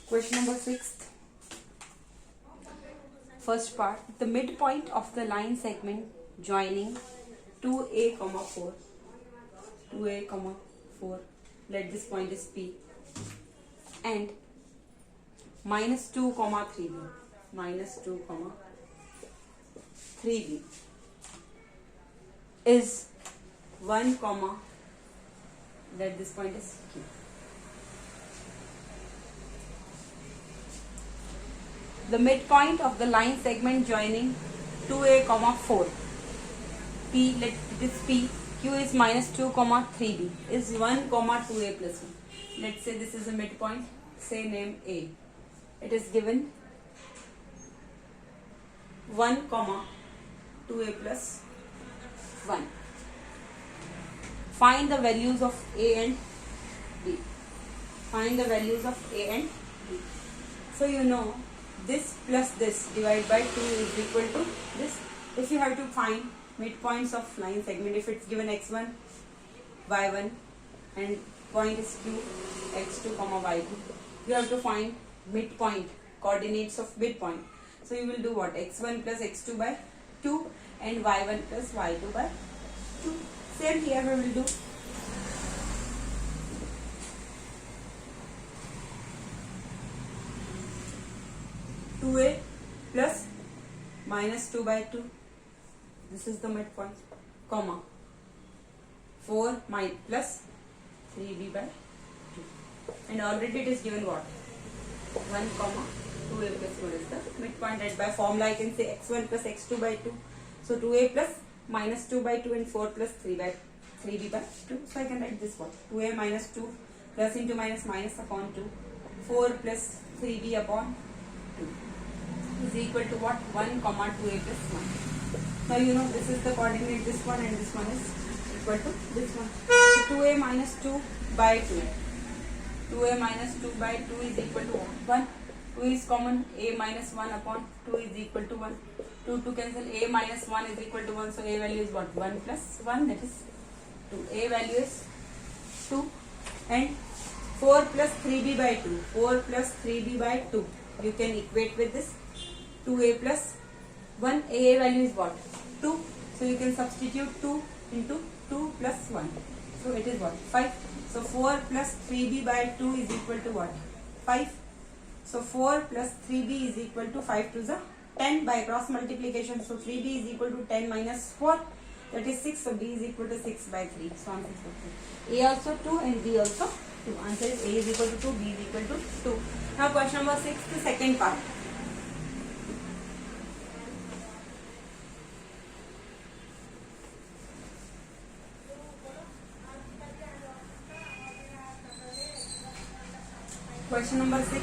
Question number 6. First part. The midpoint of the line segment joining 2a, 4. 2a, 4. Let this point is P. And minus 2, 3b. Minus 2, 3b is 1, let this point is Q. The midpoint of the line segment joining 2a, 4. P, let it is P. Q is minus 2, 3b is 1, 2a plus 1. Let's say this is a midpoint. Say name A. It is given 1, 2a plus 1. Find the values of A and B. Find the values of A and B. So you know this plus this divided by 2 is equal to this. If you have to find midpoints of line segment, if it's given x1, y1 and point is Q, x2, y2, you have to find midpoint, coordinates of midpoint. So you will do what? x1 plus x2 by 2 and y1 plus y2 by 2. Same here we will do. A plus minus 2 by 2. This is the midpoint. Comma 4 plus 3b by 2. And already it is given what? 1, 2a plus 1 is the midpoint. And by formula I can say x1 plus x2 by 2. So 2a plus minus 2 by 2 and 4 plus 3b by 2. So I can write this one. 2a minus 2 plus into minus upon 2. 4 plus 3b upon 2 is equal to what? 1, 2a plus 1. Now you know this is the coordinate, this one and this one is equal to this one. So 2a minus 2 by 2. 2a minus 2 by 2 is equal to 1. 2 is common. A minus 1 upon 2 is equal to 1. 2 to cancel. A minus 1 is equal to 1. So A value is what? 1 plus 1, that is 2. A value is 2. And 4 plus 3b by 2. 4 plus 3b by 2. You can equate with this. 2a plus 1. A value is what? 2. So you can substitute 2 into 2 plus 1. So it is what? 5. So 4 plus 3b by 2 is equal to what? 5. So 4 plus 3b is equal to 5 to the 10 by cross multiplication. So 3b is equal to 10 minus 4. That is 6. So b is equal to 6 by 3. So answer is 2. A also 2 and b also 2. Answer is A is equal to 2, B is equal to 2. Now question number 6, the second part. Question number 6,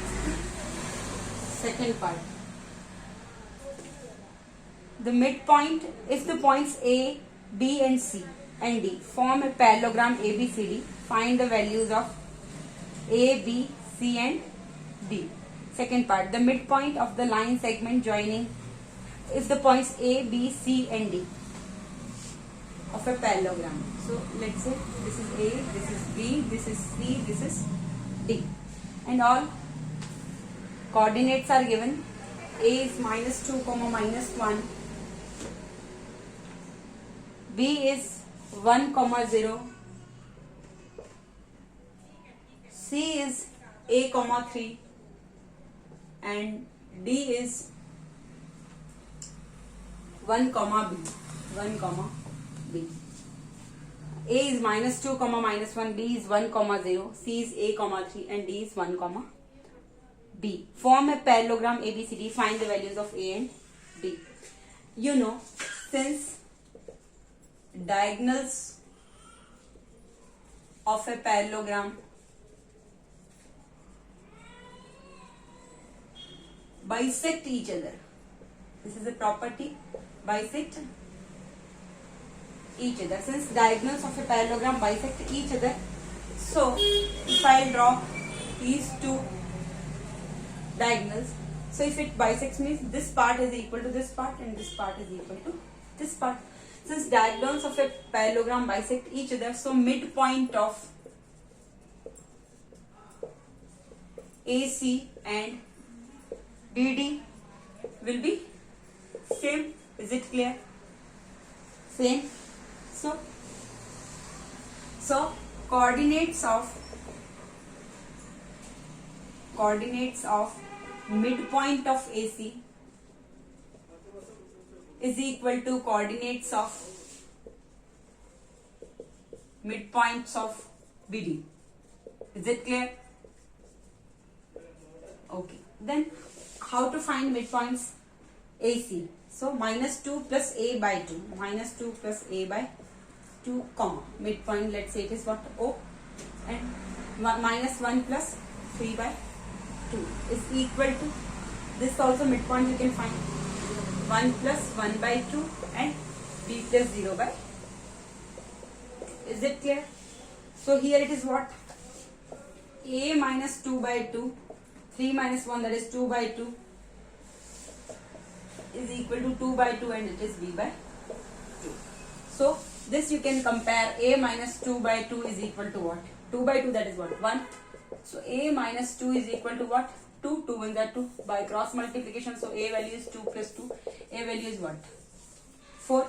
second part. The midpoint, if the points A, B and C and D form a parallelogram ABCD, find the values of A, B, C and D. Second part, the midpoint of the line segment joining if the points A, B, C and D of a parallelogram. So let's say this is A, this is B, this is C, this is D. And all coordinates are given. A is minus 2, minus 1. B is 1, 0. C is A, 3. And D is 1, B. 1, B. A is minus 2, minus 1. B is 1, 0. C is A, 3. And D is 1, B. Form a parallelogram ABCD. Find the values of A and B. You know, since diagonals of a parallelogram bisect each other. This is a property. Bisect each other. Since diagonals of a parallelogram bisect each other, so if I draw these two diagonals, so if it bisects means this part is equal to this part and this part is equal to this part. Since diagonals of a parallelogram bisect each other, so midpoint of AC and BD will be same. Is it clear? Same. So coordinates of midpoint of AC is equal to coordinates of midpoints of BD. Is it clear? Okay. Then how to find midpoints AC? So minus 2 plus A by 2. Minus 2 plus A by 2 comma. Midpoint, let's say it is what? O. And minus 1 plus 3 by 2 is equal to, this also midpoint you can find. 1 plus 1 by 2 and B plus 0 by. Is it clear? So here it is what? A minus 2 by 2. 3 minus 1, that is 2 by 2 is equal to 2 by 2 and it is B by 2. So this you can compare. A minus 2 by 2 is equal to what? 2 by 2, that is what? 1. So A minus 2 is equal to what? 2. 2 1 that 2 by cross multiplication. So A value is 2 plus 2. A value is what? 4.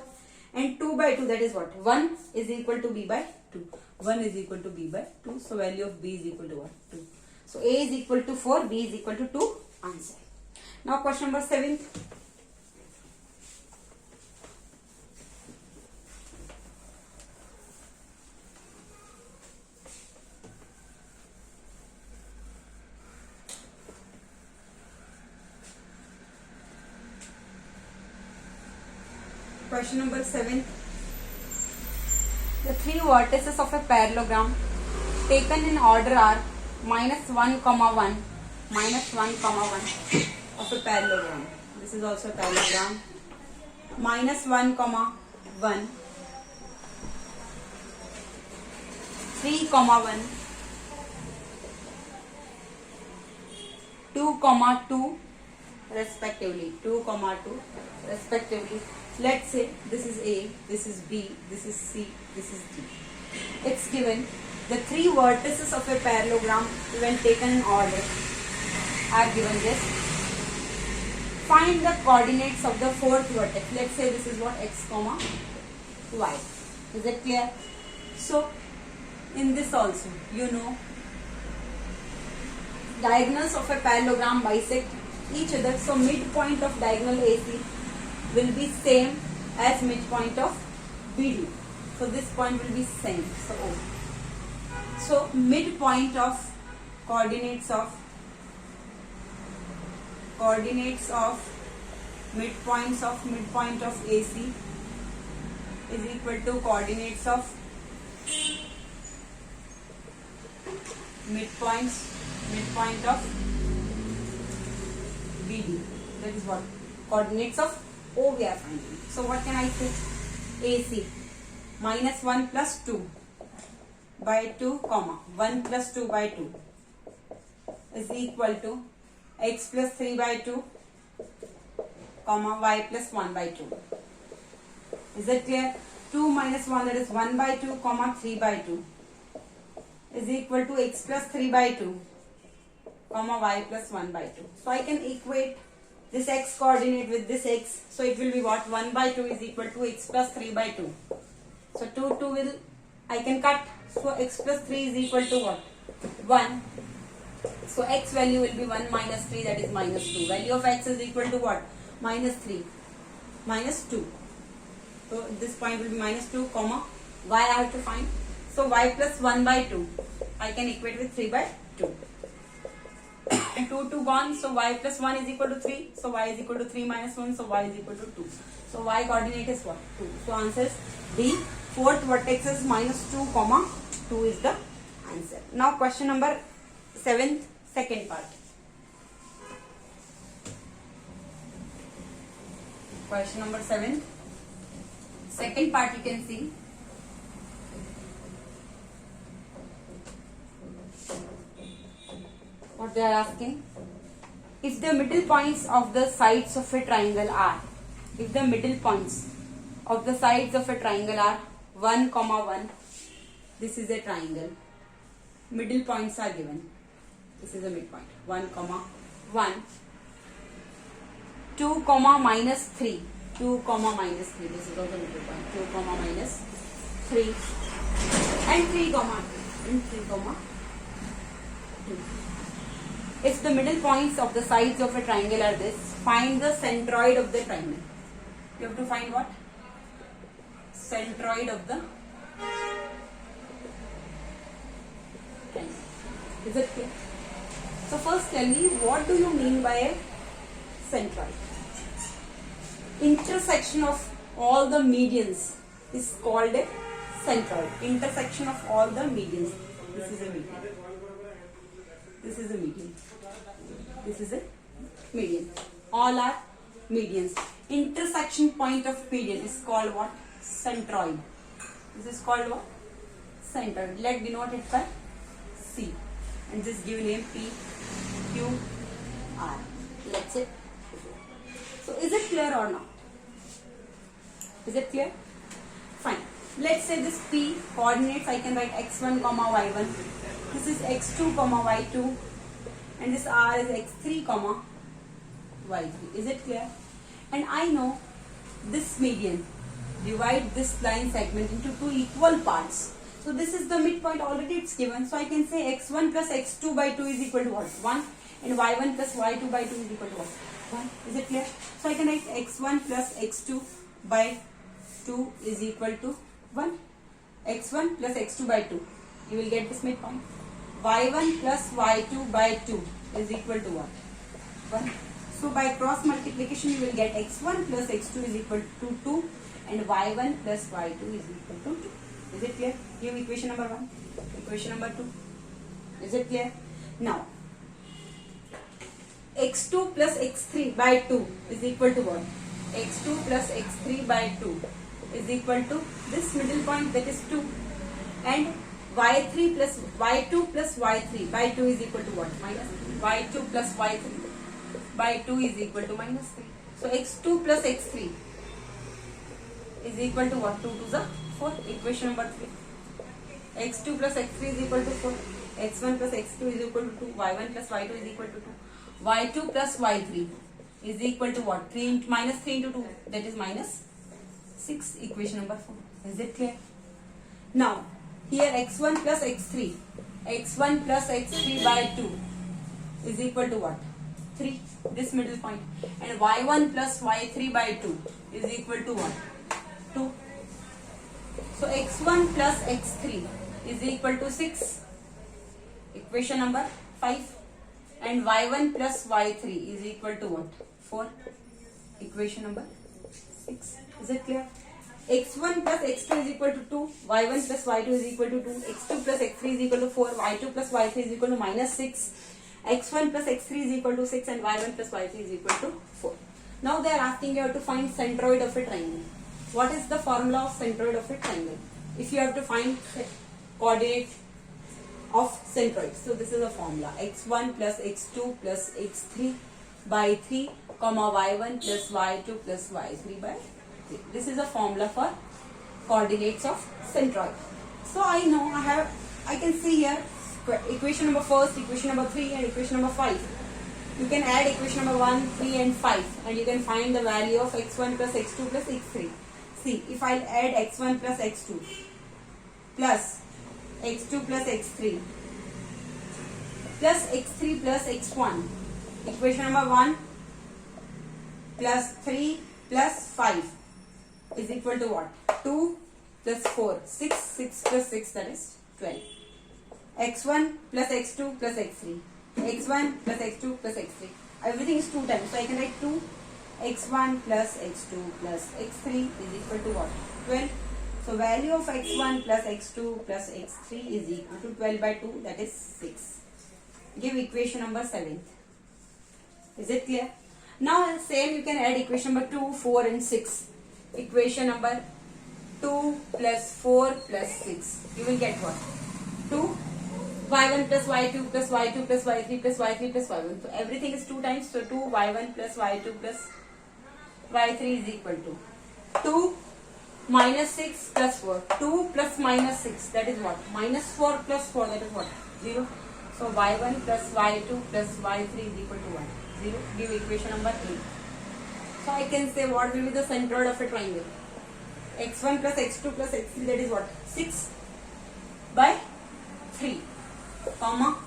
And 2 by 2, that is what? 1 is equal to B by 2. 1 is equal to B by 2. So value of B is equal to what? 2. So A is equal to 4, B is equal to 2. Answer. Now question number 7. Question number 7. The three vertices of a parallelogram taken in order are minus 1 comma 1, minus 1 comma 1 of a parallelogram. This is also a parallelogram. Minus 1 comma 1, 3 comma 1, 2 comma 2 respectively. 2 comma 2 respectively. Let's say this is A, this is B, this is C, this is D. It's given the three vertices of a parallelogram when taken in order are given this. Find the coordinates of the fourth vertex. Let's say this is what? X comma Y. Is it clear? So in this also, you know, diagonals of a parallelogram bisect each other. So midpoint of diagonal AC will be same as midpoint of BD. So this point will be same. So O. So midpoint of coordinates of midpoint of AC is equal to coordinates of midpoint of BD. That is what? Coordinates of O we are finding. So what can I say? AC minus 1 plus 2 by 2 comma 1 plus 2 by 2 is equal to x plus 3 by 2 comma y plus 1 by 2. Is that clear? 2 minus 1, that is 1 by 2 comma 3 by 2 is equal to x plus 3 by 2 comma y plus 1 by 2. So I can equate this x coordinate with this x. So it will be what? 1 by 2 is equal to x plus 3 by 2. So 2 will, I can cut. So x plus 3 is equal to what? 1. So x value will be 1 minus 3, that is minus 2. Value of x is equal to what? Minus 3. Minus 2. So this point will be minus 2 comma y I have to find. So y plus 1 by 2 I can equate with 3 by 2. And 2 gone, so y plus 1 is equal to 3. So y is equal to 3 minus 1, so y is equal to 2. So y coordinate is what? 2. So answer is D. Fourth vertex is minus 2 comma 2 is the answer. Now question number 7, second part. Question number 7, second part you can see. What they are asking? If the middle points of the sides of a triangle are, if the middle points of the sides of a triangle are 1 comma 1, this is a triangle. Middle points are given. This is the midpoint. 1, 1. 2, minus 3. 2, minus 3. This is also middle point. 2, minus 3. And 3, 2. If the middle points of the sides of a triangle are this, find the centroid of the triangle. You have to find what? Centroid of the triangle. Is it clear? So first tell me, what do you mean by a centroid? Intersection of all the medians is called a centroid. Intersection of all the medians. This is a median. This is a median. This is a median. All are medians. Intersection point of median is called what? Centroid. This is called what? Centroid. Let denote it by C. And just give name P, Q, R. That's it. So is it clear or not? Is it clear? Fine. Let's say this P coordinates, I can write x1, y1. This is x2, y2. And this R is x3, y3. Is it clear? And I know this median. Divide this line segment into two equal parts. So this is the midpoint, already it's given. So I can say x1 plus x2 by 2 is equal to what? 1. And y1 plus y2 by 2 is equal to what? 1. Is it clear? So I can write x1 plus x2 by 2 is equal to 1. x1 plus x2 by 2. You will get this midpoint. y1 plus y2 by 2 is equal to what? 1. So by cross multiplication you will get x1 plus x2 is equal to 2 and y1 plus y2 is equal to 2. Is it clear? Give equation number 1. Equation number 2. Is it clear? Now, x2 plus x3 by 2 is equal to what? x2 plus x3 by 2 is equal to this middle point, that is 2. And y3 plus y2 plus y3 by 2 is equal to what? Minus 3. y2 plus y3 by 2 is equal to minus 3. So x2 plus x3 is equal to what? 2 to the 4. Equation number 3. x2 plus x3 is equal to 4. x1 plus x2 is equal to 2. y1 plus y2 is equal to 2. y2 plus y3 is equal to what? 3 into, minus 3 into 2, that is minus 6. Equation number 4. Is it clear? Now, here x1 plus x3. x1 plus x3 by 2 is equal to what? 3. This middle point. And y1 plus y3 by 2 is equal to what? 2. So x1 plus x3 is equal to 6. Equation number 5. And y1 plus y3 is equal to what? 4. Equation number 6. Is it clear? x1 plus x2 is equal to 2. y1 plus y2 is equal to 2. x2 plus x3 is equal to 4. y2 plus y3 is equal to minus 6. x1 plus x3 is equal to 6 and y1 plus y3 is equal to 4. Now they are asking you to find centroid of a triangle. What is the formula of centroid of a triangle? If you have to find coordinate of centroid. So this is a formula. x1 plus x2 plus x3 by 3, y1 plus y2 plus y3 by 3. This is a formula for coordinates of centroid. So I know I can see here equation number first, equation number 3 and equation number 5. You can add equation number 1, 3 and 5 and you can find the value of x1 plus x2 plus x3. See, if I add x1 plus x2 plus x2 plus x3 plus x3 plus x1, equation number 1 plus 3 plus 5 is equal to what? 2 plus 4, 6, 6 plus 6, that is 12. x1 plus x2 plus x3, x1 plus x2 plus x3. Everything is 2 times. So I can write 2 x1 plus x2 plus x3 is equal to what? 12. So value of x1 plus x2 plus x3 is equal to 12 by 2, that is 6. Give equation number 7. Is it clear? Now same you can add equation number 2, 4 and 6. Equation number 2 plus 4 plus 6. You will get what? 2 y1 plus y2 plus y2 plus y3 plus y3 plus y1. So everything is 2 times. So 2 y1 plus y2 plus y3 is equal to 2 minus 6 plus 4. 2 plus minus 6, that is what? Minus 4 plus 4, that is what? 0. So y1 plus y2 plus y3 is equal to 1. 0. Give equation number 8. So I can say what will be the centroid of a triangle? x1 plus x2 plus x3, that is what? 6 by 3, comma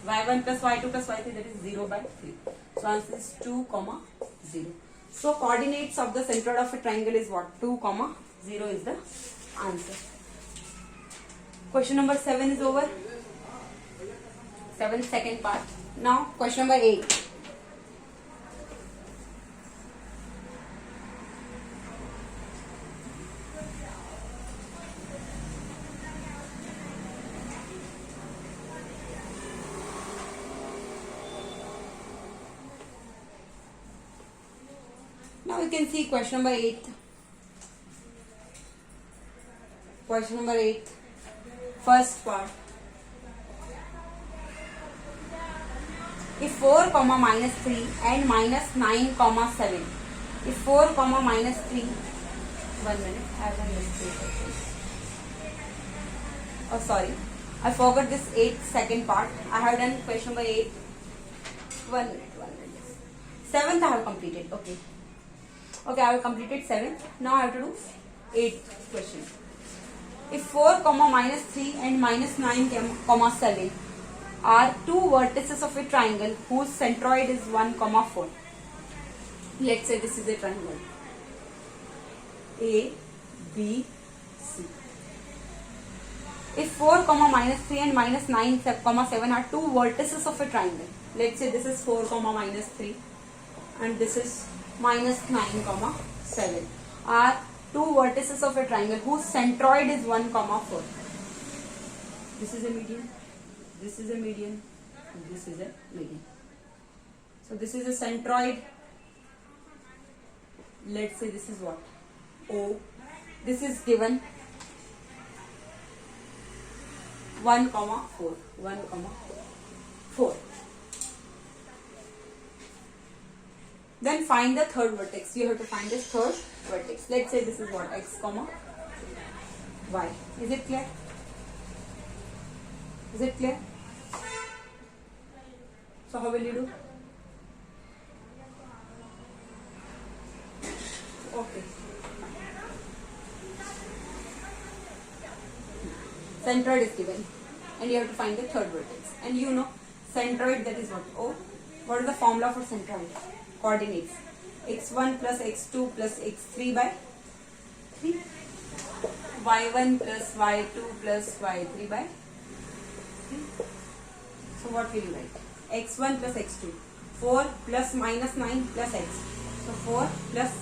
y1 plus y2 plus y3, that is 0 by 3. So answer is 2, 0. So coordinates of the centroid of a triangle is what? 2, 0 is the answer. Question number 7 is over. 7, second part. Now question number 8. Now we can see question number 8. Question number 8. First part. If 4 comma minus 3 and minus 9 comma 7. If 4 comma minus 3. 1 minute. I have done this. Oh sorry. I forgot this 8 second part. I have done question number 8. 1 minute. 7th I have completed. Okay. Okay, I have completed 7th. Now I have to do 8th question. If 4 comma minus 3 and minus 9 comma 7 are two vertices of a triangle whose centroid is 1 comma 4. Let's say this is a triangle A, B, C. If 4 comma minus 3 and minus 9 comma 7 are two vertices of a triangle. Let's say this is 4 comma minus 3 and this is minus 9 comma 7 are two vertices of a triangle whose centroid is 1 comma 4. This is a median, this is a median, this is a median. So this is a centroid. Let's say this is what? O. This is given 1 comma 4. 1 comma 4. Then find the third vertex. You have to find this third vertex. Let's say this is what? X comma Y. Is it clear? Is it clear? So how will you do? Okay. Centroid is given and you have to find the third vertex. And you know centroid, that is what? O. What is the formula for centroid? Coordinates x1 plus x2 plus x3 by 3, y1 plus y2 plus y3 by 3. So what will you write? x1 plus x2, 4 plus minus 9 plus x. So 4 plus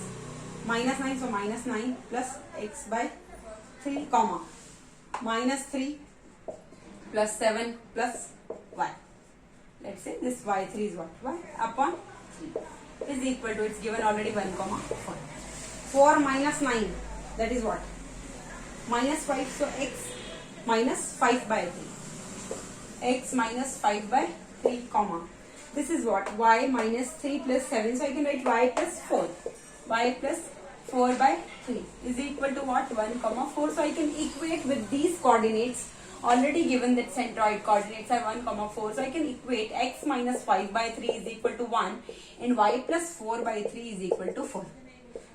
minus 9, so minus 9 plus x by 3 comma minus 3 plus 7 plus y. Let's say this y3 is what? Y upon 3 is equal to, it's given already 1 comma 4. 4 minus 9, that is what? Minus 5, so x minus 5 by 3. X minus 5 by 3 comma. This is what? Y minus 3 plus 7, so I can write y plus 4. Y plus 4 by 3 is equal to what? 1 comma 4. So I can equate with these coordinates. Already given that centroid coordinates are 1 comma 4, so I can equate x minus 5 by 3 is equal to 1 and y plus 4 by 3 is equal to 4.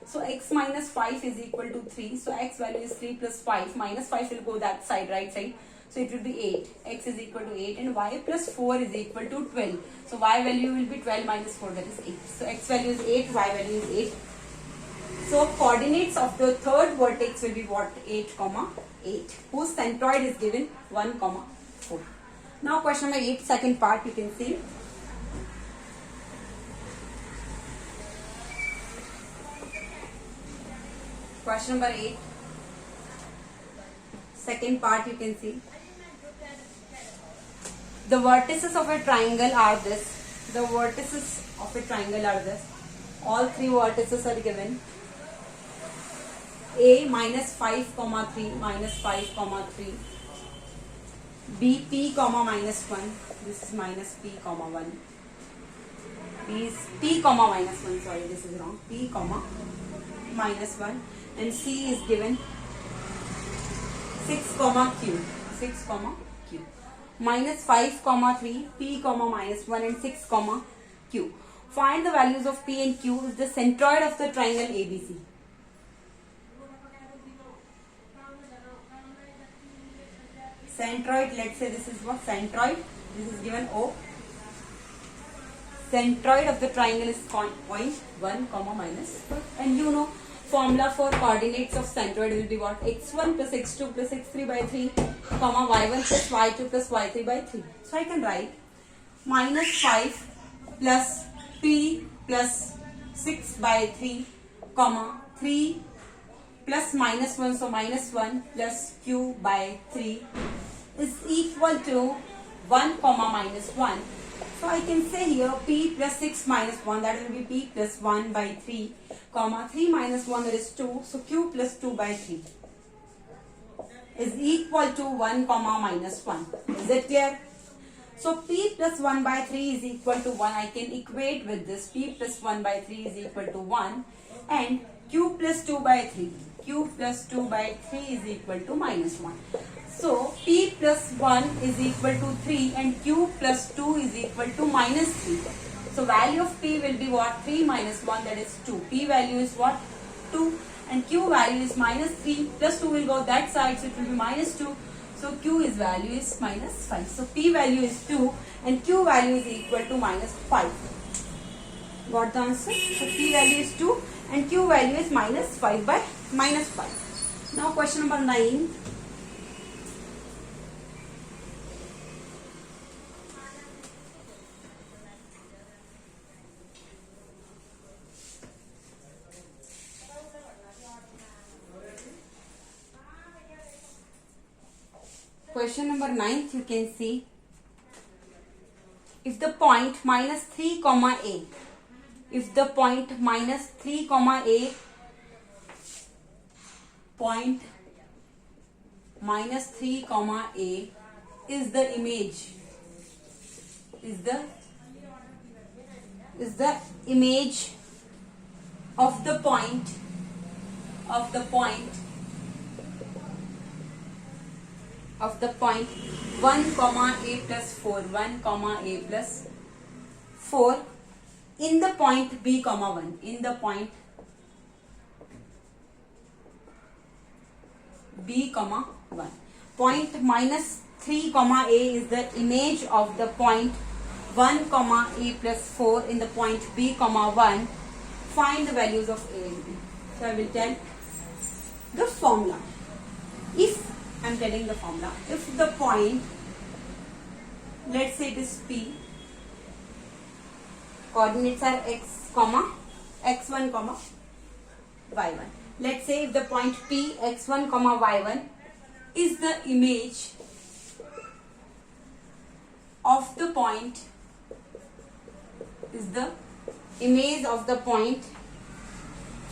So x minus 5 is equal to 3, so x value is 3 plus 5, minus 5 will go that side, right side, so it will be 8. X is equal to 8 and y plus 4 is equal to 12. So y value will be 12 minus 4, that is 8. So x value is 8, y value is 8. So coordinates of the third vertex will be what? 8 comma 8, whose centroid is given 1 comma 4. Now question number 8, second part, you can see. Question number 8, second part, you can see. The vertices of a triangle are this. The vertices of a triangle are this. All three vertices are given. A minus 5 comma 3 minus 5 comma 3. B p comma minus 1. This is minus p comma 1. B is p comma minus 1. Sorry, this is wrong. P comma minus 1. And C is given 6 comma q. 6 comma q. minus 5 comma 3, p comma minus 1 and 6 comma q. Find the values of p and q is the centroid of the triangle ABC. Centroid, let's say this is what centroid, this is given O. Centroid of the triangle is point 1 comma minus 4, and you know formula for coordinates of centroid will be what? x1 plus x2 plus x3 by 3 comma y1 plus y2 plus y3 by 3. So I can write minus 5 plus p plus 6 by 3 comma 3 plus minus 1, so minus 1 plus q by 3 is equal to 1 comma minus 1. So I can say here p plus 6 minus 1, that will be p plus 1 by 3 comma 3 minus 1, that is 2, so q plus 2 by 3 is equal to 1 comma minus 1. Is it clear? So p plus 1 by 3 is equal to 1. I can equate with this. P plus 1 by 3 is equal to 1 and q plus 2 by 3. Q plus 2 by 3 is equal to minus 1. So p plus 1 is equal to 3 and q plus 2 is equal to minus 3. So value of p will be what? 3 minus 1, that is 2. P value is what? 2 and q value is minus 3. Plus 2 will go that side, so it will be minus 2. So q is value is minus 5. So p value is 2 and q value is equal to minus 5. Got the answer? So p value is 2 and q value is minus 5 by minus 5. Now question number 9. Question number 9, you can see, if the point minus 3 comma a, if the point minus 3 comma a, point minus 3 comma a is the image, is the image of the point 1 comma a plus 4, 1 comma a plus 4 in the point b comma 1, in the point b comma 1. Point minus 3 comma a is the image of the point 1 comma a plus 4 in the point b comma 1. Find the values of a and b. So I will tell the formula. If I am telling the formula, if the point, let's say it is p, coordinates are x comma x1 comma y1. Let's say if the point p x1 comma y1 is the image of the point, is the image of the point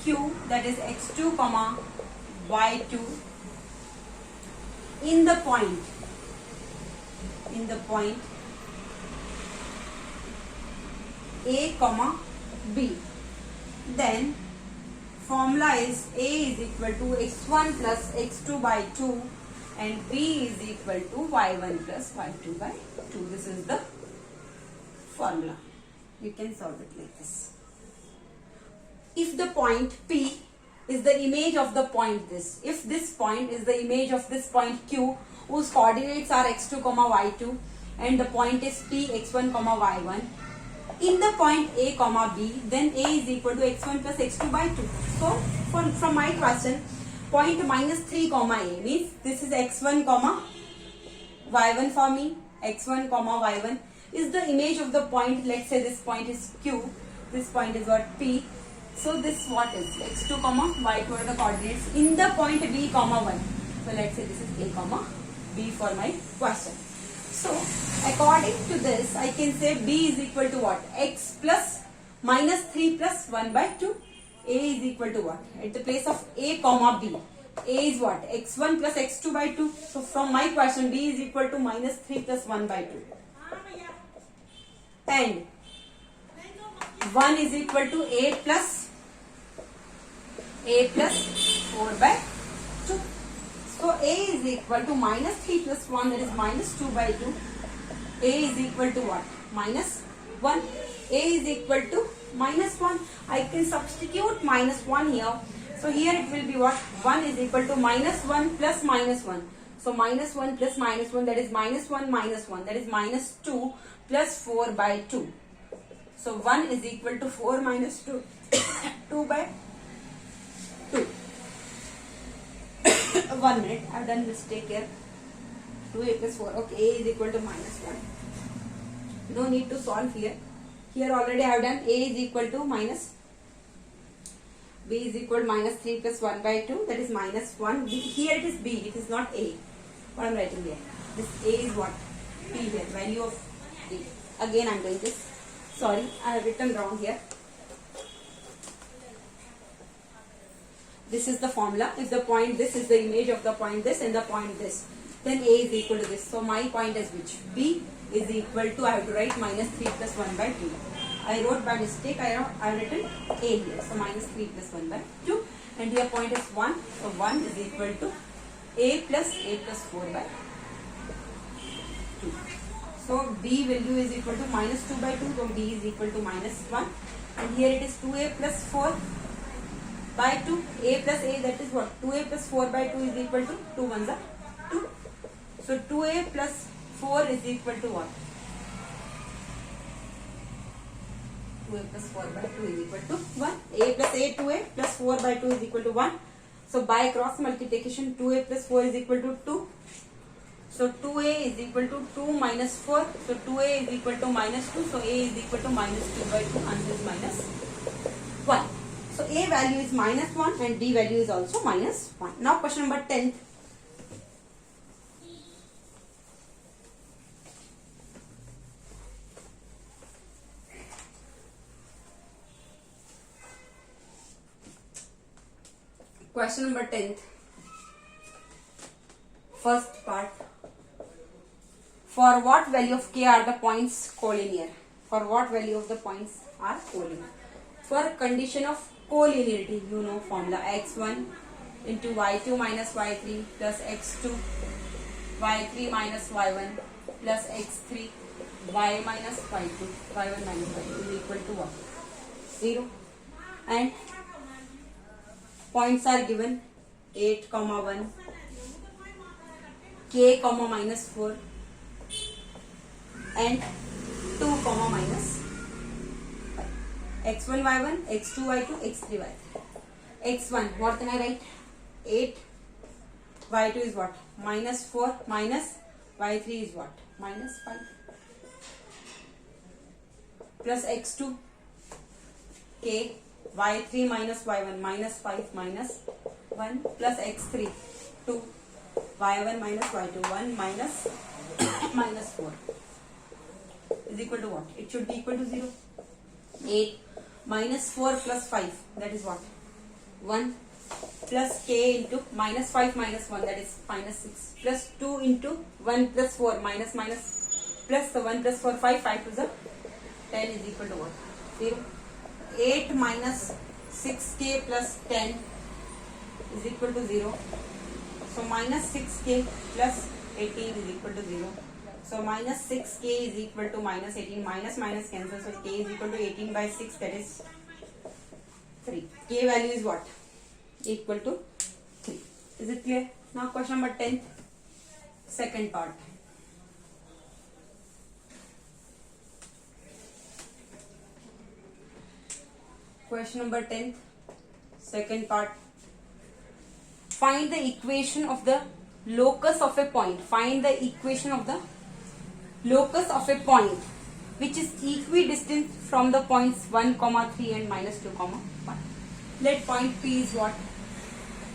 q, that is x2 comma y2 in the point a comma b, then formula is a is equal to x1 plus x2 by 2 and b is equal to y1 plus y2 by 2. This is the formula. You can solve it like this. If the point p is the image of the point this, if this point is the image of this point q whose coordinates are x2 comma y2 and the point is p x1 comma y1 in the point a comma b, then a is equal to x1 plus x2 by 2. So from my question, point minus 3 comma a means this is x1 comma y1 for me. X1 comma y1 is the image of the point. Let's say this point is q, this point is what? P. So this what is x2 comma y2 are the coordinates in the point b comma 1. So let's say this is a comma b for my question. So according to this, I can say b is equal to what? X plus minus 3 plus 1 by 2. A is equal to what? At the place of a comma b, a is what? x1 plus x2 by 2. So from my question, b is equal to minus 3 plus 1 by 2. And 1 is equal to a plus 4 by 2. So A is equal to minus 3 plus 1, that is minus 2 by 2. A is equal to what? Minus 1. A is equal to minus 1. I can substitute minus 1 here. So here it will be what? 1 is equal to minus 1 plus minus 1. So minus 1 plus minus 1, that is minus 1 minus 1, that is minus 2 plus 4 by 2. So 1 is equal to 4 minus 2, 2 by 2. 1 minute, I have done mistake here. 2a plus 4, okay, a is equal to minus 1. No need to solve here. Here already I have done a is equal to minus, b is equal to minus 3 plus 1 by 2, that is minus 1. Here it is b, it is not a. What I am writing here? This a is what? B here, value of b. Again I am doing this. Sorry, I have written wrong here. This is the formula. If the point this is the image of the point this and the point this, then a is equal to this. So my point is which? B is equal to, I have to write minus 3 plus 1 by 2. I wrote by mistake, I have written a here. So minus 3 plus 1 by 2. And here point is 1. So 1 is equal to a plus 4 by 2. So b value is equal to minus 2 by 2. So b is equal to minus 1. And here it is 2a plus 4 by 2. A plus a, that is what? 2a plus 4 by 2 is equal to 2 ones are 2. So 2a plus 4 is equal to what? 2a plus 4 by 2 is equal to 1. A plus a, 2a plus 4 by 2 is equal to 1. So by cross multiplication, 2a plus 4 is equal to 2. So 2a is equal to 2 minus 4. So 2a is equal to minus 2. So a is equal to minus 2 by 2. Answer is minus 1. So a value is minus 1 and b value is also minus 1. Now question number 10. Question number 10th. First part. For what value of k are the points collinear? For what value of the points are collinear? For condition of collinearity, you know formula x1 into y2 minus y3 plus x2 y3 minus y1 plus x3 y minus y2 y1 minus y2 is equal to what? 0. And points are given 8, 1, k, minus 4 and 2, minus 5. x1, y1, x2, y2, x3, y3. x1, what can I write? 8. y2 is what? Minus 4 minus y3 is what? Minus 5. Plus x2, k, y3 minus y1 minus 5 minus 1 plus x3 2 y1 minus y2 1 minus minus 4 is equal to what? It should be equal to 0. 8 minus 4 plus 5, that is what? 1 plus k into minus 5 minus 1, that is minus 6 plus 2 into 1 plus 4 minus plus the 1 plus 4 5 to the 10 is equal to what? 0. 8 minus 6k plus 10 is equal to 0. So minus 6k plus 18 is equal to 0. So minus 6k is equal to minus 18. Minus minus cancel. So k is equal to 18 by 6, that is 3. K value is what? Equal to 3. Is it clear? Now question number 10. Second part. Question number 10, second part. Find the equation of the locus of a point. Find the equation of the locus of a point which is equidistant from the points 1, 3 and minus 2, 1. Let point P is what?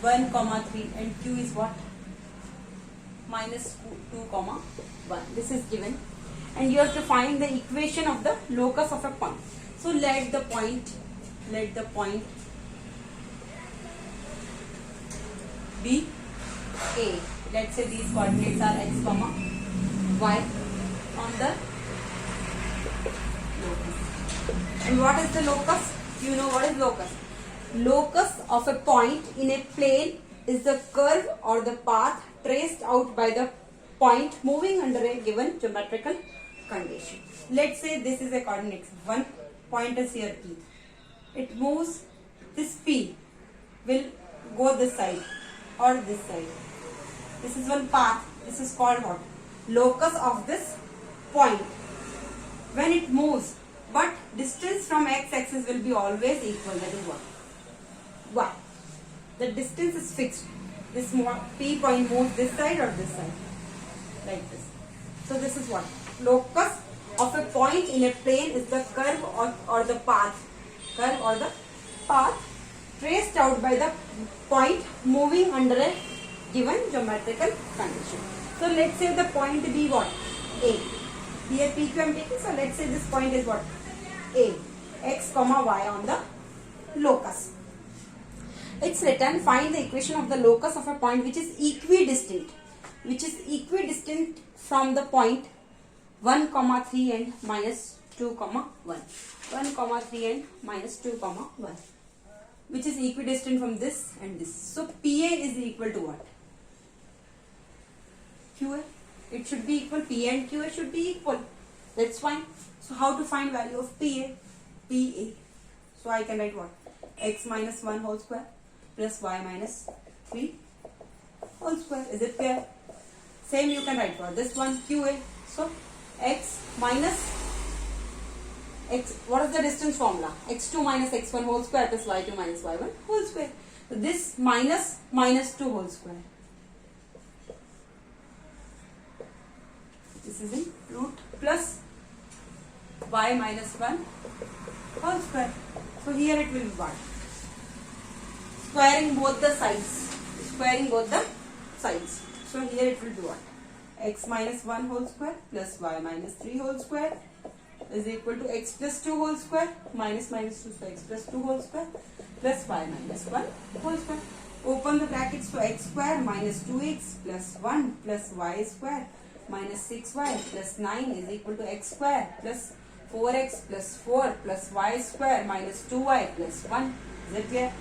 1, 3 and Q is what? Minus 2, 1. This is given. And you have to find the equation of the locus of a point. So let the point be A. Let's say these coordinates are x, y on the locus. And what is the locus? You know what is locus? Locus of a point in a plane is the curve or the path traced out by the point moving under a given geometrical condition. Let's say this is a coordinate. One point is here P. It moves. This P will go this side or this side. This is one path. This is called what? Locus of this point. When it moves, but distance from x-axis will be always equal. That is what? Y. The distance is fixed. This P point moves this side or this side. Like this. So this is what? Locus of a point in a plane is the curve or the path. Curve or the path traced out by the point moving under a given geometrical condition. So let's say the point be what? A. Here PQ I am taking. So let's say this point is what? A. X comma Y on the locus. It's written, find the equation of the locus of a point which is equidistant. Which is equidistant from the point 1, 3 and minus 2, 1. 1, 3 and minus 2, 1. Which is equidistant from this and this. So PA is equal to what? QA. It should be equal. PA and QA should be equal. That's fine. So how to find value of PA? PA. So I can write what? X minus 1 whole square plus Y minus 3 whole square. Is it clear? Same you can write for this one QA. So X minus X, what is the distance formula? X2 minus X1 whole square plus Y2 minus Y1 whole square. So this minus 2 whole square. This is in root plus Y minus 1 whole square. So here it will be what? Squaring both the sides. Squaring both the sides. So here it will be what? X minus 1 whole square plus Y minus 3 whole square is equal to X plus 2 whole square minus 2, so X plus 2 whole square plus Y minus 1 whole square. Open the brackets, so X square minus 2X plus 1 plus Y square minus 6Y plus 9 is equal to X square plus 4X plus 4 plus Y square minus 2Y plus 1. Is it clear?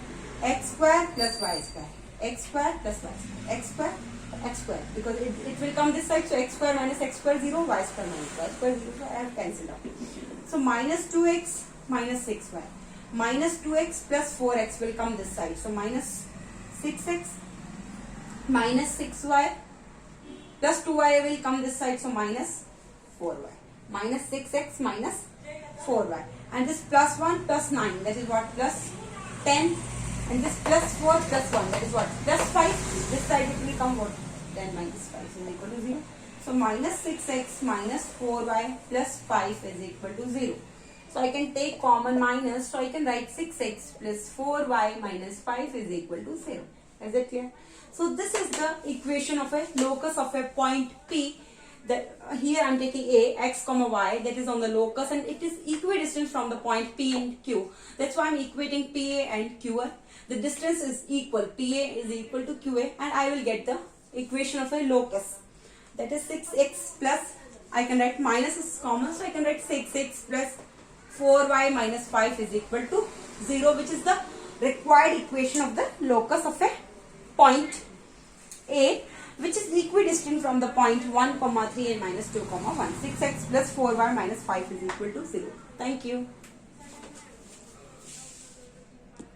X square plus Y square. X square plus Y square. X square, X square. Because it will come this side. So X square minus X square 0. Y square minus Y square 0. So I have cancelled out. So minus 2X minus 6Y. Minus 2X plus 4X will come this side. So minus 6X minus 6Y plus 2Y will come this side. So minus 4Y. Minus 6X minus 4Y. And this plus 1 plus 9. That is what? Plus 10. And this plus 4 plus 1, that is what? Plus 5. This side it will come what? 10 minus 5 is equal to 0. So minus 6x minus 4y plus 5 is equal to 0. So I can take common minus. So I can write 6x plus 4y minus 5 is equal to 0. Is it clear? So this is the equation of a locus of a point P. That here I am taking A, X comma Y, that is on the locus, and it is equidistant from the point P and Q. That's why I am equating PA and QA. The distance is equal. PA is equal to QA, and I will get the equation of a locus. That is 6x plus, I can write minus is common, so I can write 6x plus 4y minus 5 is equal to 0, which is the required equation of the locus of a point A, which is equidistant from the point 1, 3 and minus 2, 1. 6x plus 4y minus 5 is equal to 0. Thank you.